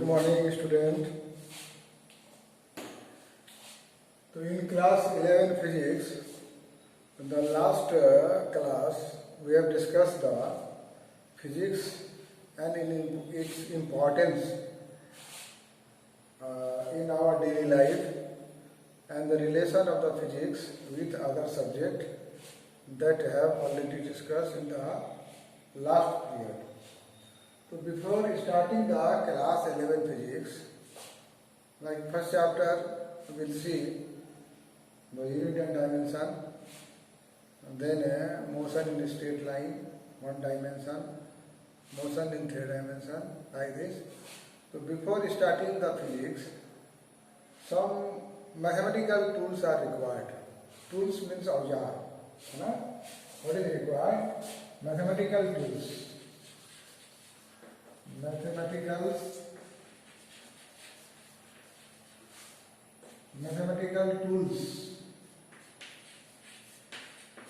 morning, student. So in class 11 physics, in the last class, we have discussed the physics and in its importance in our daily life and the relation of the physics with other subjects that have already discussed in the last period. So before starting the class 11 physics, like first chapter we will see the unit and dimension, and then motion in straight line, one dimension, motion in three dimension, like this. So before starting the physics, some mathematical tools are required. Tools means औजार, है ना? What is required? Mathematical tools. Mathematical tools.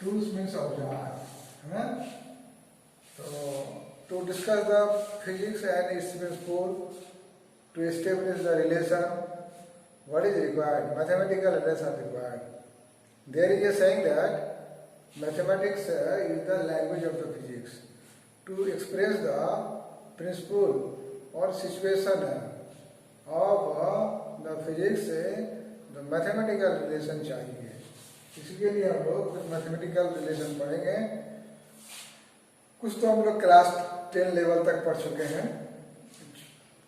Tools means औजार, है ना? So to discuss the physics and its principle, to establish the relation, what is required? Mathematical relation required. There is a saying that mathematics is the language of the physics. To express the principle or situation of the physics, the mathematical relation चाहिए. इसके लिए हम लोग कुछ mathematical relation पढ़ेंगे. कुछ तो हम लोग क्लास 10 लेवल तक पढ़ चुके हैं.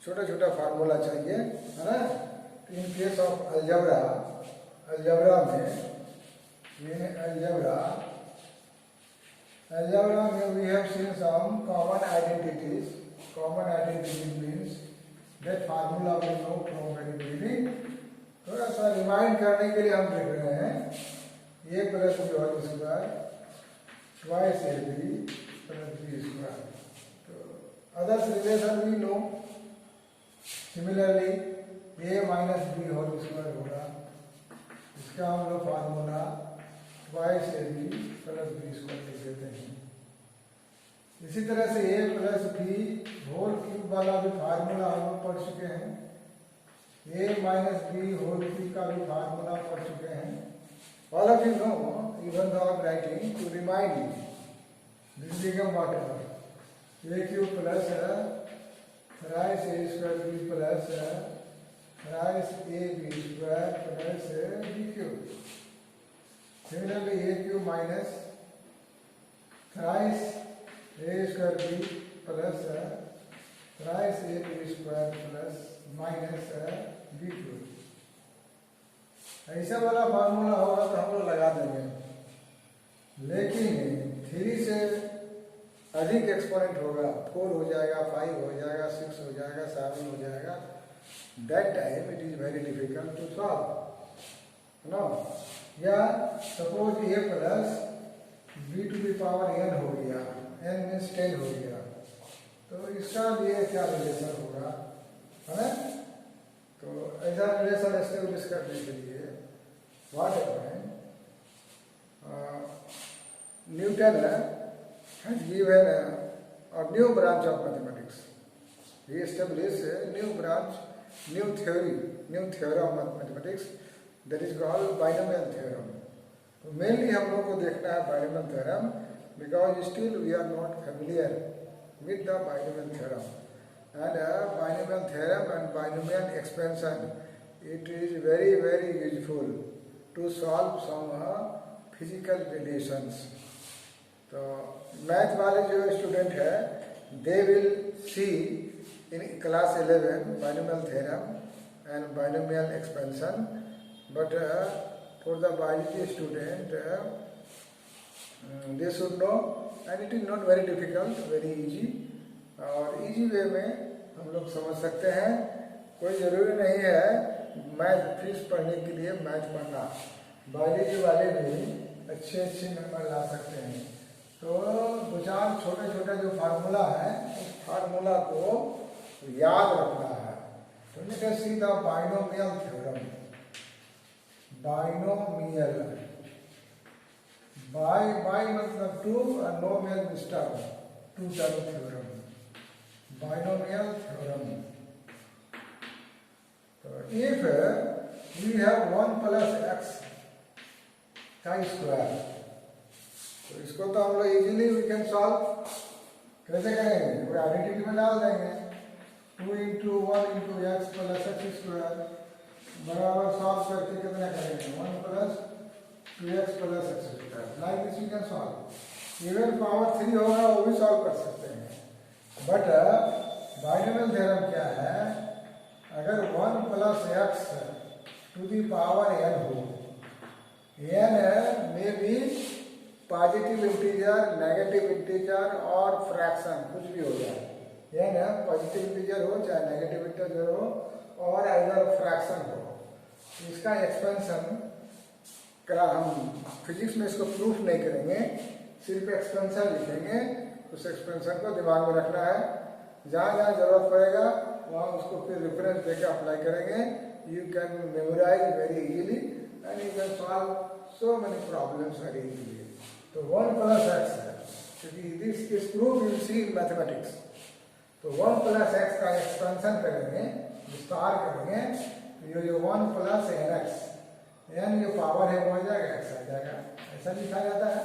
छोटा छोटा फार्मूला चाहिए, है ना? इन केस ऑफ अलजेब्रा में we have seen some common identities. Common identities means that formula we know from very beginning. थोड़ा सा रिमाइंड करने के लिए हम देख रहे हैं a plus b whole square twice a b plus b square. तो others relation we know. Similarly a minus b whole square होगा, इसका हम लोग formula twice a b plus b square लिख देते हैं. इसी तरह से a plus b whole cube वाला भी फार्मूला हम लोग पढ़ चुके हैं. A minus b whole cube का भी फार्मूला पढ़ चुके हैं. All of you know, even though I am writing to remind you, this become what a cube plus thrice a square b plus thrice a b square plus b cube. Similarly a cube minus thrice a square b plus thrice a b square plus minus b cube. ऐसा वाला formula होगा तो हम लोग लगा देंगे, लेकिन 3 से अधिक एक्सपोनेंट होगा, 4 हो जाएगा, 5 हो जाएगा, 6 हो जाएगा, 7 हो जाएगा. That time it is very difficult to solve, no. या suppose a plus b to the power n हो गया, एन मीन्स 10 हो गया, तो इसका लिए क्या रिलेशन होगा, है ना? तो ऐसा रिलेशन एस्टेब्लिश करने के लिए what happened, Newton has given a new branch of mathematics. He established a new branch, new theorem of mathematics that is called binomial theorem. So mainly हम लोग को देखना है binomial theorem because still we are not familiar with the binomial theorem. And binomial theorem and binomial expansion, it is very very useful to solve some physical relations. तो math वाले जो student है they will see in class 11 binomial theorem and binomial expansion. But for the biology student they should know, and it is not very difficult, very easy. और easy way में हम लोग समझ सकते हैं. कोई ज़रूरी नहीं है मैथ फीस पढ़ने के लिए मैथ पढ़ना. बायोलॉजी वाले भी अच्छे नंबर ला सकते हैं. तो 2-4 छोटे जो फार्मूला है उस फार्मूला को याद रखना है. तो let us see the binomial theorem. Binomial, bi मतलब 2 और nomial means term, 2 term theorem. Binomial theorem. तो if we have 1 plus x का स्क्वायर, तो इसको तो हम लोग इजीली वी कैन सॉल्व। कैसे करेंगे? कोई आइडेंटिटी में डाल देंगे 2 into 1 into x plus x square बराबर सॉल्व करके कितना करेंगे 1 plus 2x plus x square. Like this you can solve. Even power 3 होगा वो भी सॉल्व कर सकते हैं। बट बाइनोमियल थ्योरम क्या है? अगर 1 plus x to the power n हो, n में भी पॉजिटिव इंटीजर, नेगेटिव इंटीजर और फ्रैक्शन कुछ भी हो जाए, n पॉजिटिव इंटीजर हो चाहे नेगेटिव इंटीजर हो और अगर फ्रैक्शन हो, इसका एक्सपेंशन का हम फिजिक्स में इसको प्रूफ नहीं करेंगे, सिर्फ एक्सपेंशन लिखेंगे। उस एक्सपेंशन को दिमाग में रखना है, जहाँ जहाँ जरूरत पड़ेगा वहाँ उसको फिर रेफरेंस देकर अप्लाई करेंगे। You can memorize very easily and you can solve so many problems very easily. तो 1 प्लस एक्स है, क्योंकि this is proof you see in mathematics. तो 1 प्लस एक्स का एक्सपेंशन करेंगे, विस्तार करेंगे, ये जो 1 प्लस एन एक्स, एन जो पावर है वो आ जाएगा, एक्स आ जाएगा, ऐसा लिखा जाता है।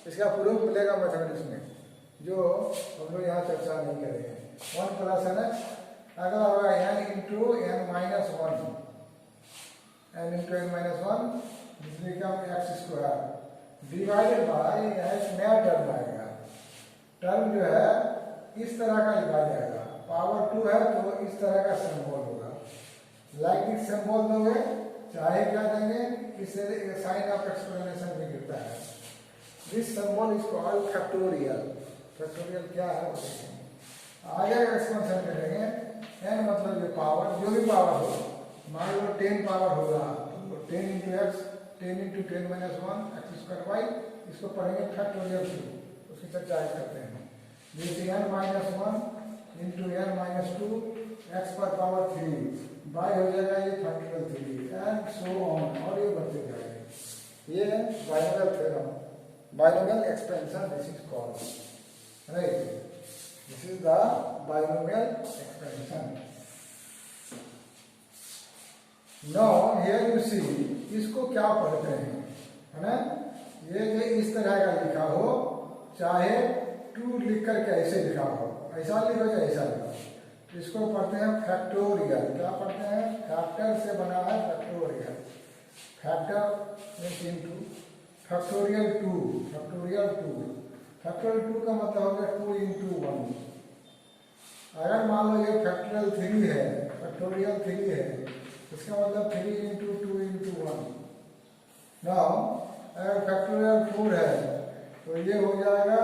इसका प्रूफ मिलेगा मैथमेटिक्स में, जो हम लोग यहाँ चर्चा नहीं करेंगे। 1 प्लस एन एक्स, अगला होगा n into n minus 1, n into n minus 1 become x square divided by एक नया टर्म आएगा। टर्म जो है इस तरह का लिखा जाएगा, पावर 2 है तो इस तरह का सिंबल होगा। लाइक दिस सिंबल दोगे, चाहे क्या देंगे, इससे साइन ऑफ एक्सप्लेनेशन भी गिरता है। This symbol is called factorial. Factorial क्या है वो देखेंगे। आगे एक्सपेंशन करेंगे, एन मतलब ये पावर, जो भी पावर हो, मान लो 10 पावर होगा तो 10 into x, 10 into 10 minus 1 x square y, इसको पढ़ेंगे फैक्टोरियल 2, उसकी चर्चा करते हैं। जैसे n minus 1 into n minus 2 x पर पावर 3 बाय हो जाएगा ये फैक्टोरियल 3 एंड सो ऑन, और ये बढ़ते जाएंगे। ये binomial theorem, binomial expansion this is called, right? This is the binomial expansion. Now here you see, इसको क्या पढ़ते हैं, है ना? ये जो इस तरह का लिखा हो, चाहे 2 लिख करके ऐसे लिखा हो, ऐसा लिखो या ऐसा लिखो, इसको पढ़ते हैं फैक्टोरियल। क्या पढ़ते हैं? फैक्टर से बना है factorial. Factor means into, factorial 2, factorial 2। Factorial 2 का मतलब हो गया 2 इंटू 1। अगर मान लो ये फैक्टोरियल 3 है, फैक्टोरियल 3 है, इसका मतलब 3 इंटू 2 इंटू 1। नाउ अगर फैक्टोरियल 4 है तो ये हो जाएगा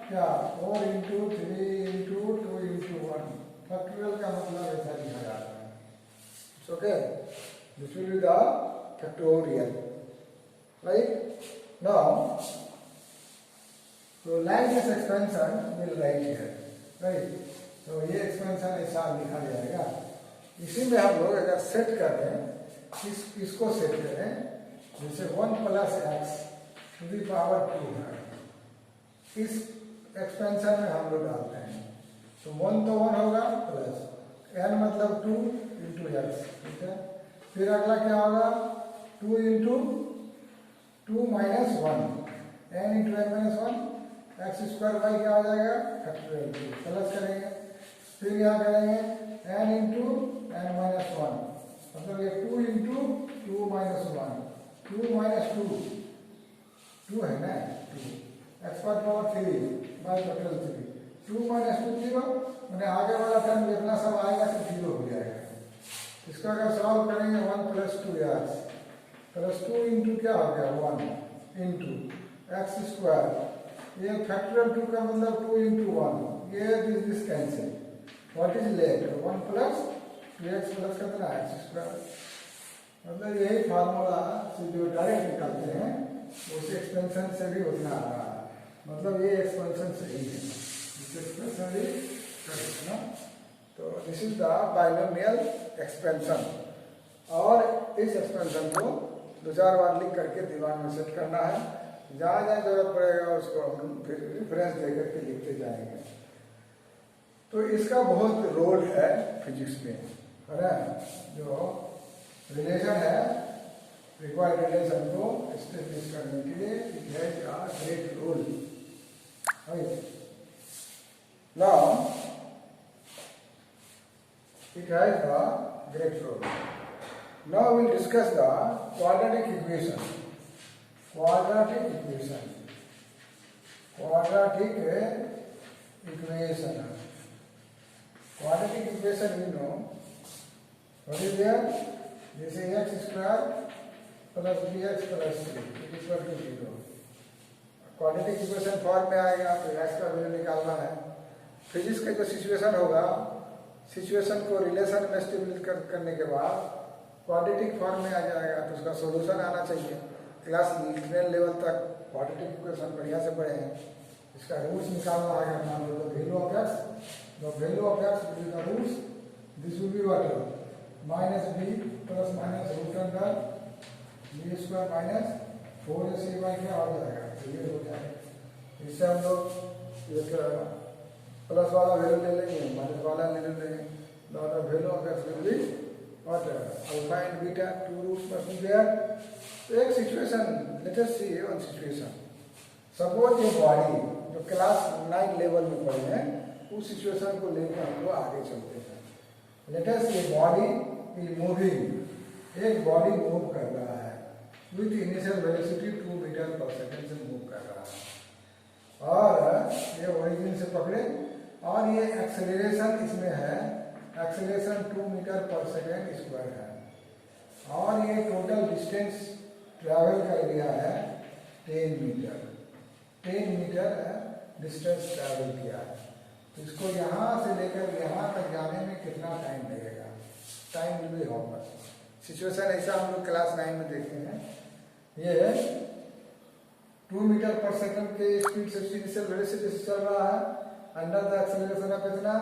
क्या, 4 इंटू 3 इंटू 2 इंटू 1। फैक्टोरियल का मतलब ऐसा लिखा जाता है। Okay, this will be the factorial, right? Now तो like this expansion will write here, right? तो ये एक्सपेंशन ऐसा लिखा जाएगा। इसी में हम लोग अगर सेट कर दें, इसको सेट करें, जैसे 1 plus x to the power 2 है, इस एक्सपेंशन में हम लोग डालते हैं। तो 1 तो 1 होगा, प्लस एन मतलब 2 इंटू एक्स, ठीक है? फिर अगला क्या होगा, 2 into 2 minus 1, n into n minus 1 x square y क्या हो जाएगा, फैक्टोरियल 2, प्लस करेंगे। फिर यहाँ करेंगे एन इंटू एन माइनस 1, मतलब ये 2 इंटू 2 माइनस 1, 2 माइनस 2 है ना, 2 एक्स पर पावर 3 बाई फैक्टोरियल 3, 2 माइनस 2 0, मैंने आगे वाला टर्म जितना सब आएगा तो 0 हो जाएगा। इसको अगर सॉल्व करेंगे 1 प्लस 2 एक्स प्लस 2 इंटू क्या हो गया 1 इंटू एक्स स्क्वायर, ये फैक्टोरियल 2 का मतलब 2 इंटू 1, ये this cancel, what is left 1 plus 2x plus कितना एक्स स्क्वायर। मतलब यही फार्मूला से जो डायरेक्ट निकालते हैं उस एक्सपेंशन से भी उतना आ रहा है, मतलब ये एक्सपेंशन सही है, इस एक्सपेंशन भी कर सकना। तो this is the binomial expansion, और इस एक्सपेंशन को 2-4 बार लिख करके दिमाग में सेट करना है। जहाँ जहाँ जरूरत पड़ेगा उसको हम फिर रेफरेंस दे करके लिखते जाएंगे। तो इसका बहुत रोल है फिजिक्स में, है ना, जो रिलेशन है, रिक्वायर्ड रिलेशन को एस्टेब्लिश करने के लिए it has a great role. Now it has a great role. Now we will discuss the quadratic equation. Quadratic equation. Quadratic equation. Quadratic equation, you know, what is there? This is x square plus bx plus c is equal to 0. Quadratic equation form में आएगा तो x का value निकालना है। Physics का जो situation होगा, situation को रिलेशन में स्टेबलिश करने के बाद क्वाड्रेटिक फॉर्म में आ जाएगा तो उसका सॉल्यूशन आना चाहिए। क्लास 12 लेवल तक क्वाड्रेटिक इक्वेशन बढ़िया से पढ़े हैं। इसका रूट्स निकालना आएगा, मान लो value of x, the value of x will be the roots, this will be what, minus b plus minus root under b square minus 4ac क्या हो जाएगा, तो ये हो जाएगा। इससे हम लोग एक प्लस वाला वैल्यू ले लेंगे, माइनस वाला ले लेंगे, the value of x will be what, alpha and beta, two roots must be there. तो एक situation, let us see one situation. Suppose ये बॉडी जो क्लास 9 लेवल में पढ़े हैं, उस सिचुएशन को लेकर हम लोग आगे चलते हैं। लेट अस ये बॉडी इज मूविंग, एक बॉडी मूव कर रहा है विथ इनिशियल वेलोसिटी 2 मीटर पर सेकंड से मूव कर रहा है, और ये ओरिजिन से पकड़े, और ये एक्सेलरेशन इसमें है, एक्सेलरेशन 2 मीटर पर सेकेंड स्क्वायर है, और ये टोटल डिस्टेंस ट्रैवल कर गया है 10 मीटर। 10 मीटर डिस्टेंस ट्रैवल किया है। तो इसको यहाँ से लेकर यहाँ तक जाने में कितना टाइम लगेगा, time will be how much. Situation ऐसा हम लोग क्लास 9 में देखते हैं। ये 2 मीटर पर सेकंड के स्पीड से इनिशियल वेलोसिटी से चल रहा है, अंडर द एक्सेलरेशन ऑफ इतना,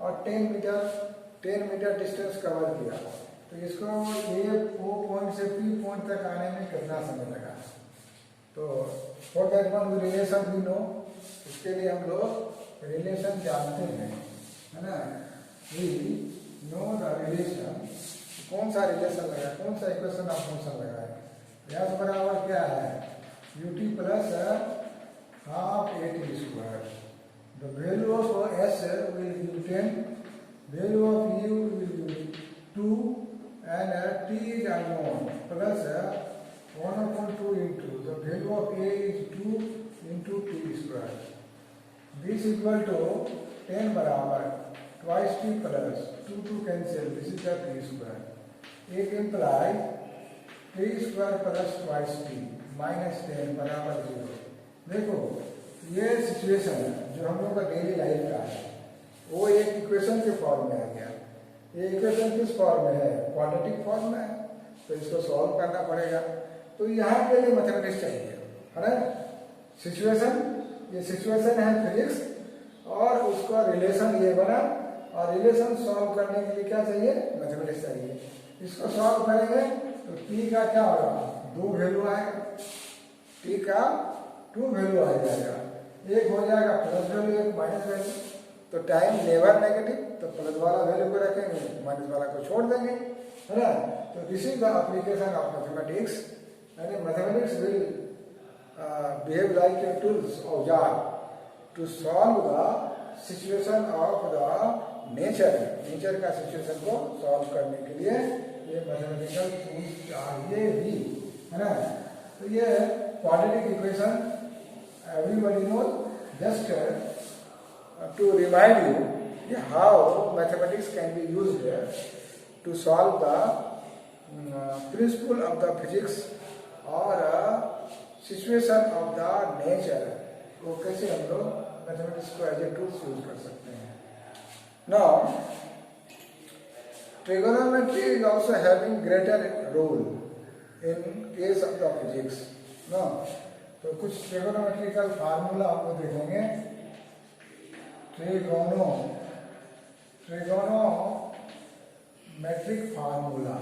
और 10 मीटर डिस्टेंस कवर किया। तो इसको ए ओ पॉइंट से पी पॉइंट तक आने में कितना समय लगा। तो for that one we relation we know, इसके लिए हम लोग रिलेशन जानते हैं, है ना। वी नो द रिलेशन, कौन सा रिलेशन लगा, कौन सा इक्वेशन ऑफ फंक्शन लगा है। एस बराबर क्या है, ut plus half A T square. The value of s will be 10, value of u will be 2, and t is unknown, plus 1/2 into the value of a is 2 into t square. This equal to 10 बराबर twice t plus 2 cancel, this is the t square. It implies t square plus twice t minus 10 बराबर 0। देखो ये situation जो हम लोग का daily life का है, वो एक इक्वेशन के फॉर्म में आ गया। ये इक्वेशन किस फॉर्म में है, क्वाड्रेटिक फॉर्म में है, तो इसको सॉल्व करना पड़ेगा। तो यहाँ के लिए मैथमेटिक्स चाहिए, है ना। सिचुएशन, ये सिचुएशन है फिजिक्स, और उसका रिलेशन ये बना, और रिलेशन सॉल्व करने के लिए क्या चाहिए, मैथमेटिक्स चाहिए। इसको सॉल्व करेंगे तो टी का क्या होगा, 2 वैल्यू आएगा, टी का 2 वैल्यू आ जाएगा, एक हो जाएगा प्लस वैल्यू, एक माइनस वैल्यू। तो टाइम नेवर नेगेटिव, तो प्लस वाला वैल्यू को रखेंगे, माइनस वाला को छोड़ देंगे, है ना। तो this is the application of mathematics, and mathematics will behave like a tools, औजार, to solve the situation of the nature का सिचुएशन को सॉल्व करने के लिए ये मैथमेटिकल टूल्स चाहिए भी, है ना। तो ये quadratic equation everybody knows, just to remind you how mathematics can be used to solve the principle of the physics or situation of the nature, वो कैसे हम लोग मैथमेटिक्स को एज ए टूल्स यूज कर सकते हैं। Now trigonometry is also having greater role in case of the physics, no। तो कुछ ट्रिगोनोमेट्रिकल फार्मूला आपको देखेंगे। ट्रिगोनोमेट्रिक फार्मूला,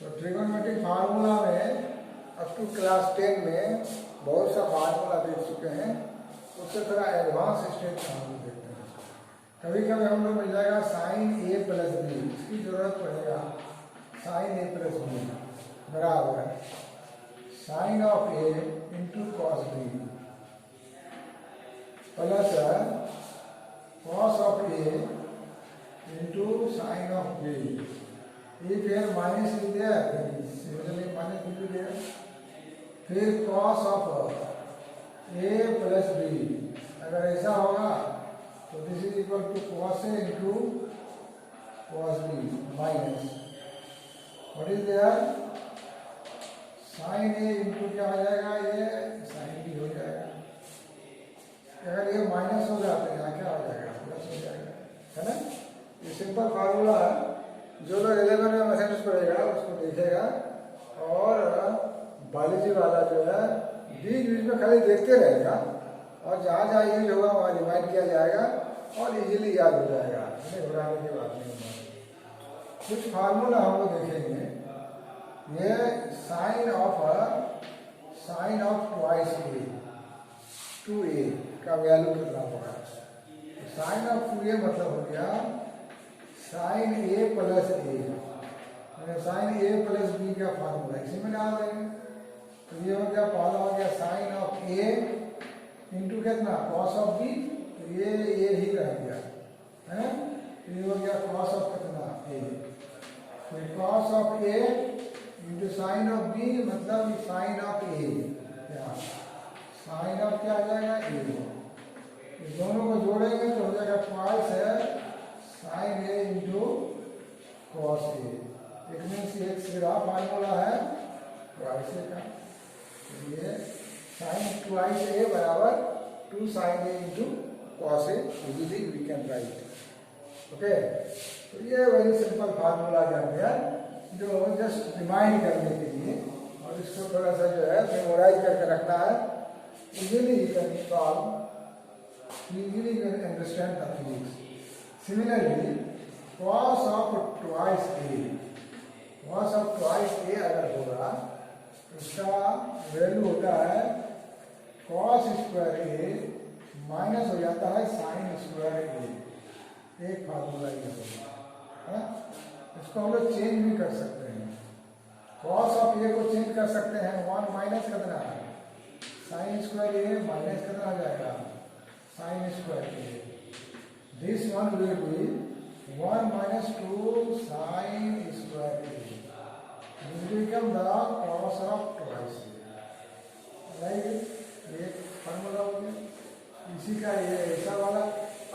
तो ट्रिगोनोमेट्रिक फार्मूला में अप टू क्लास 10 में बहुत सा फार्मूला देख चुके हैं, उससे थोड़ा एडवांस स्टेज फार्मूला देखते हैं। कभी कभी हम लोग मिल जाएगा साइन ए प्लस बी, इसकी जरूरत पड़ेगा। साइन ए प्लस बी बराबर sine of A into cos B plus cos of A into sine of B. If here minus is there, then similarly minus will be there. फिर cos of a plus b, अगर ऐसा होगा तो this is equal to cos a into cos b minus what is there, sin a into क्या हो जाएगा, ये sin b हो जाएगा। अगर ये माइनस हो जाता है यहाँ क्या हो जाएगा, प्लस हो जाएगा, है ना। ये सिंपल फार्मूला है, जो लोग 11 में मैथमेटिक्स पढ़ेगा उसको देखेगा, और बायोलॉजी वाला जो है बीच बीच में खाली देखते रहेगा, और जहाँ जहाँ यूज होगा वहाँ रिमाइंड किया जाएगा और इजीली याद हो जाएगा, घबराने की बात नहीं होगा। कुछ फार्मूला हम लोग देखेंगे। ये sign of twice A, 2a का वैल्यू कितना होगा। साइन ऑफ 2a मतलब हो गया sign A plus A, sign A plus B का फार्मूला इसी में डाल देंगे। तो ये हो गया, पहला हो गया साइन ऑफ ए इंटू कितना, कॉस ऑफ बी, तो ये ही रह गया, है। तो ये हो गया कॉस ऑफ कितना, ए, तो cos of A into sine of B मतलब साइन ऑफ ए, क्या साइन ऑफ क्या आ जाएगा, ए। इस दोनों को जोड़ेंगे तो हो जाएगा ट्वाइस है sine A into cos A. It means एक सीधा फार्मूला है ट्वाइस ए का। तो ये साइन ट्वाइस ए बराबर 2 sine A into cos A, easily we can write. Okay, तो ये वेरी सिंपल फार्मूला जान गया, जो जस्ट रिमाइंड करने के लिए, और इसको थोड़ा सा जो है मेमोराइज करके रखना है। Easily you can solve, easily you can understand the physics. Similarly, cos of twice a, cos of twice a अगर होगा इसका वैल्यू होता है cos स्क्वायर a माइनस हो जाता है sin स्क्वायर a। एक फार्मूला ये होगा, है। इसको हम लोग चेंज भी कर सकते हैं। cos ऑफ a को चेंज कर सकते हैं, 1 माइनस कितना है, sin स्क्वायर a माइनस कितना आ जाएगा, sin square a. This one will be 1 minus 2 sin square a. This will become the cos of twice a. Right? ये फार्मूला हो गया, इसी का ये ऐसा वाला।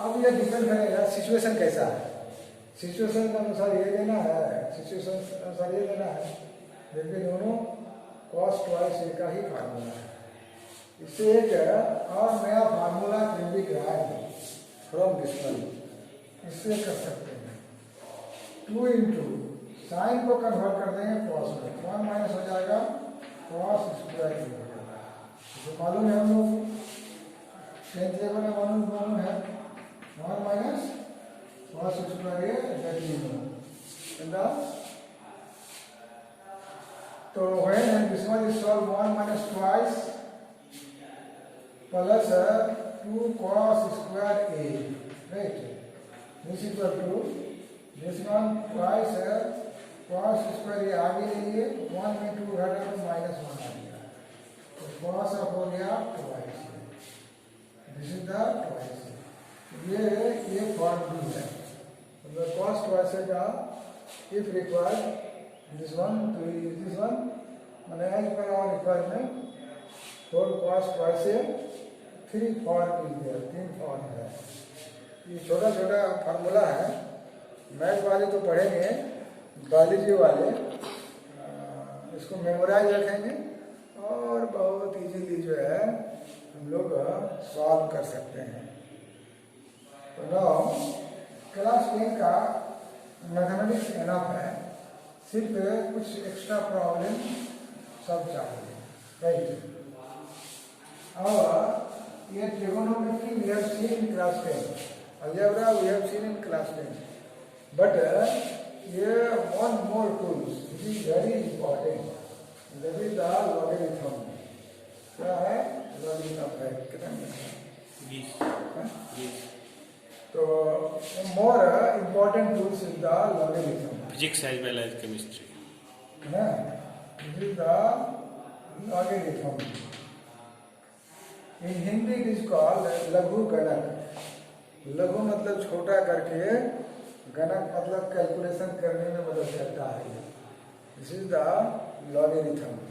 अब ये डिपेंड करेगा सिचुएशन कैसा है, सिचुएशन के अनुसार ये देना है, सिचुएशन के अनुसार ये देना है। देखिए दोनों cos twice a का ही फार्मूला है। इससे एक और नया formula can be derived from this one, इससे कर सकते हैं। 2 इंटू साइन को कन्वर्ट कर देंगे कॉस में, 1 माइनस हो जाएगा कॉस स्क्वायर हो जाएगा। जो मालूम है हम लोग 10th लेवल में मालूम है, 1 माइनस कॉस स्क्वायर तो when this one is solve 1 minus twice plus 2 cos square a, right? This is equal to this one twice cos square a आगे लेंगे, 1 में 2 घटा तो माइनस 1 आ गया, तो cos ऑफ हो गया twice। This is the twice। ये फॉर्म भी है, मतलब cos twice का if required this one to this one, मतलब as per our requirement 4 cos twice a 3 form मिल गया, 3 फॉर्म है। ये छोटा छोटा फार्मूला है, मैथ वाले तो पढ़ेंगे, बायोलॉजी वाले इसको मेमोराइज रखेंगे और बहुत इजीली जो है हम लोग सॉल्व कर सकते हैं। तो नाउ क्लास 10 का मैथमेटिक्स एनफ है, सिर्फ कुछ एक्स्ट्रा प्रॉब्लम सब चाहिए, राइट। और ये trigonometry we have seen in class 10, algebra we have seen in class 10, but here one more tools which is very important, that is the logarithm। क्या है logarithm है, कितना 20। तो more important tools is the logarithm. Physics as well as chemistry. है ना? This is the logarithm. In Hindi it is called लघु गणक. लघु मतलब छोटा करके, गणक मतलब कैलकुलेशन करने में मदद करता है. This is the logarithm.